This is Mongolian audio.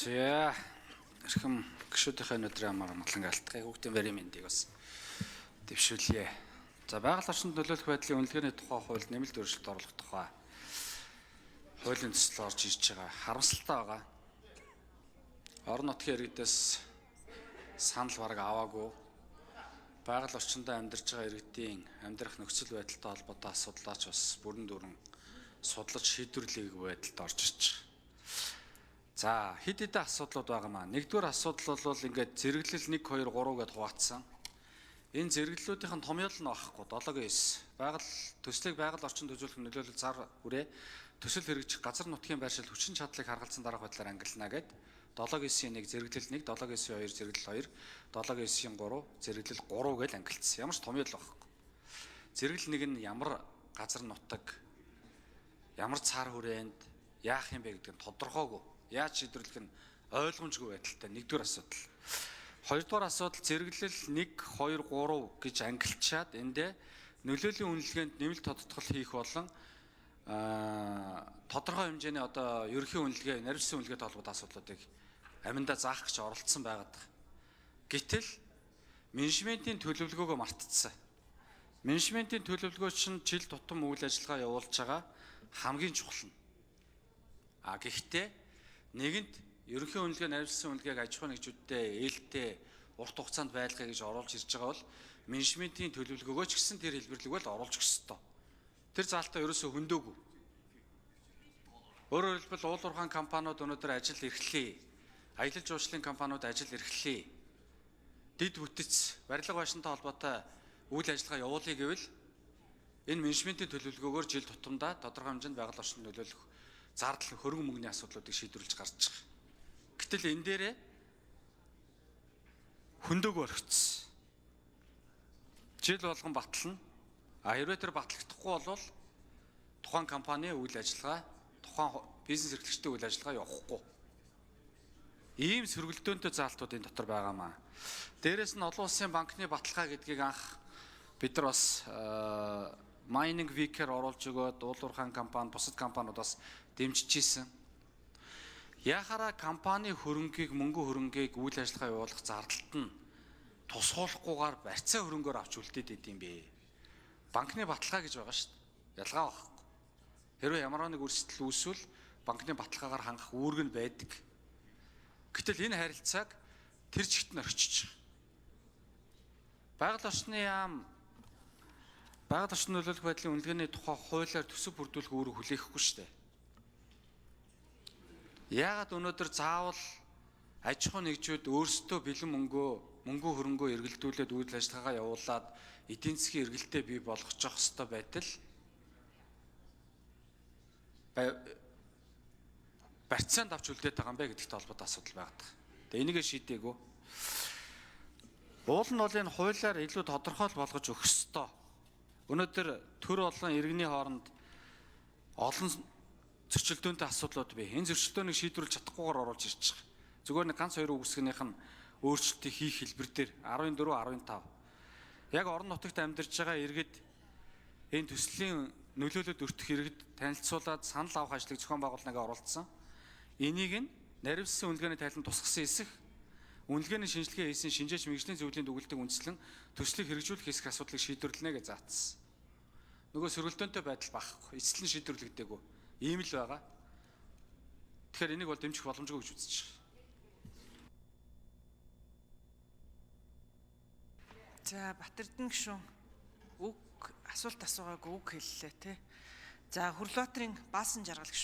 За эрхэм гишүүдийнхээ өнөөдрийн амар амгалан алтгай хүүхдийн барийн мэндийг бас дэвшүүлье. За байгаль орчинд нөлөөлөх байдлын үнэлгээний тухай хууль нэмэлт өөрчлөлт оруулах тухай хуулийн төсөл орж ирж байгаа. Харамсалтай байгаа. Орон нутгийн иргэдээс санал бараг аваагүй. Байгаль орчиндөө амьдарч байгаа иргэдийн амьдрах нөхцөл байдалтай холбоотой асуудлаач бас бүрэн дүрэн судлаж шийдвэрлэгээгүй байдалд орж ирж байгаа. За хэд хэдэн асуудлууд байгаа маа. Нэгдүгээр асуудал бол ингээд зэрэглэл 1 2 3 гэдээ хуваацсан. Энэ зэрэглэлүүдийн томьёол нь багхгүй 7-9. Байгаль төслийг байгаль орчинд үзүүлэх нөлөөлөл зар хүрээ төсөл хэрэгжих газар нутгийн байршил хүчин чадлыг харгалзан дараах байдлаар ангилна гэд 7-9-ийн 1 зэрэглэл 1, 7-9-ийн 2 зэрэглэл 2, 7-9-ийн 3 зэрэглэл 3 гэж ангилсан. Ямар ч томьёол багхгүй. Зэрэглэл 1 нь ямар газар нутаг, ямар цаар хүрээнд яах юм бэ гэдэг нь тодорхойгүй. Яаж шийдвэрлэх нь ойлгомжгүй байдалтай нэгдүгээр асуудал. Хоёрдугаар асуудал зэрэглэл 1, 2, 3 гэж ангилчаад эндээ нөлөөллийн үнэлгээнд нэмэлт тодтгол хийх болон тодорхой хэмжээний одоо ерөнхий үнэлгээ, наривчлсан үнэлгээтэй холбоотой асуудлуудыг аминдаа заах гэж оролдсон байгаад байна. Гэтэл менежментийн төлөвлөгөөгөө мартцсан. Менежментийн төлөвлөгөө чинь жил тутам үйл ажиллагаа явуулж байгаа хамгийн чухал нь. Гэхдээ нэгэнт ерөнхий үнэлгээ, наривчлсан үнэлгээг аж ахуйн нэгжүүдтэй ээлтэй урт хугацаанд байлгахыг гэж оруулж ирж байгаа бол менежментийн төлөвлөгөөгөө ч гэсэн тэр хэлбэрлэг бол оруулж өгөх ёстой. Тэр заалтаа ерөөсөө хөндөөгүй. Өөрөөр хэлбэл уул уурхайн компаниуд өнөөдөр ажил эрхлэе. Аялал жуулчлалын компаниуд ажил эрхлэе. Дэд бүтэц, барилга байшинтай холбоотой үйл ажиллагаа явуулъя гэвэл энэ менежментийн төлөвлөгөөгөөр жил тутамдаа тодорхой хэмжээнд байгаль орчинд нөлөөлөх зардал хөрөнгө мөнгөний асуудлуудыг шийдвэрлэж гарч байгаа. Гэтэл энэ дээрээ хөндөөг орхицсан. Жил болгон батлна. Хэрвээ тэр батлагдахгүй бол тухайн компани үйл ажиллагаа, тухайн бизнес эрхлэгчдийн үйл ажиллагаа явахгүй. Ийм сөргөлдөөнтэй заалтууд энэ дотор байгаамаа. Дээрээс нь олон улсын банкны баталгаа гэдгийг анх бид нар бас Mining Week-ээр оруулж өгөөд уул уурхайн компани, бусад компаниуд бас дэмжиж ийсэн. Яхаараа компани хөрөнгийг, мөнгө хөрөнгийг үйл ажиллагаа явуулах зардалт нь тусгуулахгүйгээр барьцаа хөрөнгөөр авч үлдээд идэм бэ. Банкны баталгаа гэж байгаа шүү дээ. Ялгаа байхгүй. Хэрвээ ямар нэг өрсөлдөл үүсвэл банкны баталгаагаар хангах үүрэг нь байдаг. Гэтэл энэ харилцааг тэр чигт нь орчиж байгаа. Байгаль орчны яам байгаль орчны нөлөөлөх байдлын үнэлгээний тухай хуулиар төсөв бүрдүүлэх үүрэг хүлээхгүй шүү дээ. Яагаад өнөөдөр заавал аж ахуйн нэгжүүд өөрсдөө бэлэн мөнгө хөрөнгөө эргэлдүүлээд үйл ажиллагаагаа явуулаад эдийн засгийн эргэлтээ бий болгочих ёстой байтал барьцаанд авч үлдээд байгаа юм бэ гэдэгт холбоотой асуудал байгаа. Тэгээ энийг шийдээгүй. Уул нь бол энэ хуулиар илүү тодорхой болгож өгөх ёстой. Өнөөдөр төр болон иргэний хооронд олон зөрчилдөөнтэй асуудлууд бий. Энэ зөрчилдөөнийг шийдвэрлэж чадахгүйгээр оруулж ирж байгаа. Зүгээр нэг ганц хоёр үгсгийнх нь өөрчлөлтийг хийх хэлбэр дээр 14, 15. Яг орон нутагт амьдарч байгаа иргэд энэ төслийн нөлөөлөлд өртөх иргэд танилцуулаад санал авах ажлыг зохион байгуулалтыг оруулсан. Энийг нь наривчлсан үнэлгээний тайланд тусгасан эсэх үнэлгээний шинжилгээ хийсэн шинжээч мэргэжлийн зөвлөлийн дүгнэлтийг үндэслэн төслийг хэрэгжүүлэх хэсэг асуудлыг шийдвэрлэнэ гэж заасан. Нөгөө сөргөлдөөнтэй байдал багхгүй. Эцэст нь шийдвэрлэгдээгүй. Ийм л байгаа. Тэгэхээр энийг бол дэмжих боломжгүй гэж үзэж байна. За Батэрдэн гишүүн үг асуулт асуугаагүй үг хэллээ те. За Хүрлбаатарын Баасан Жаргал гишүүн.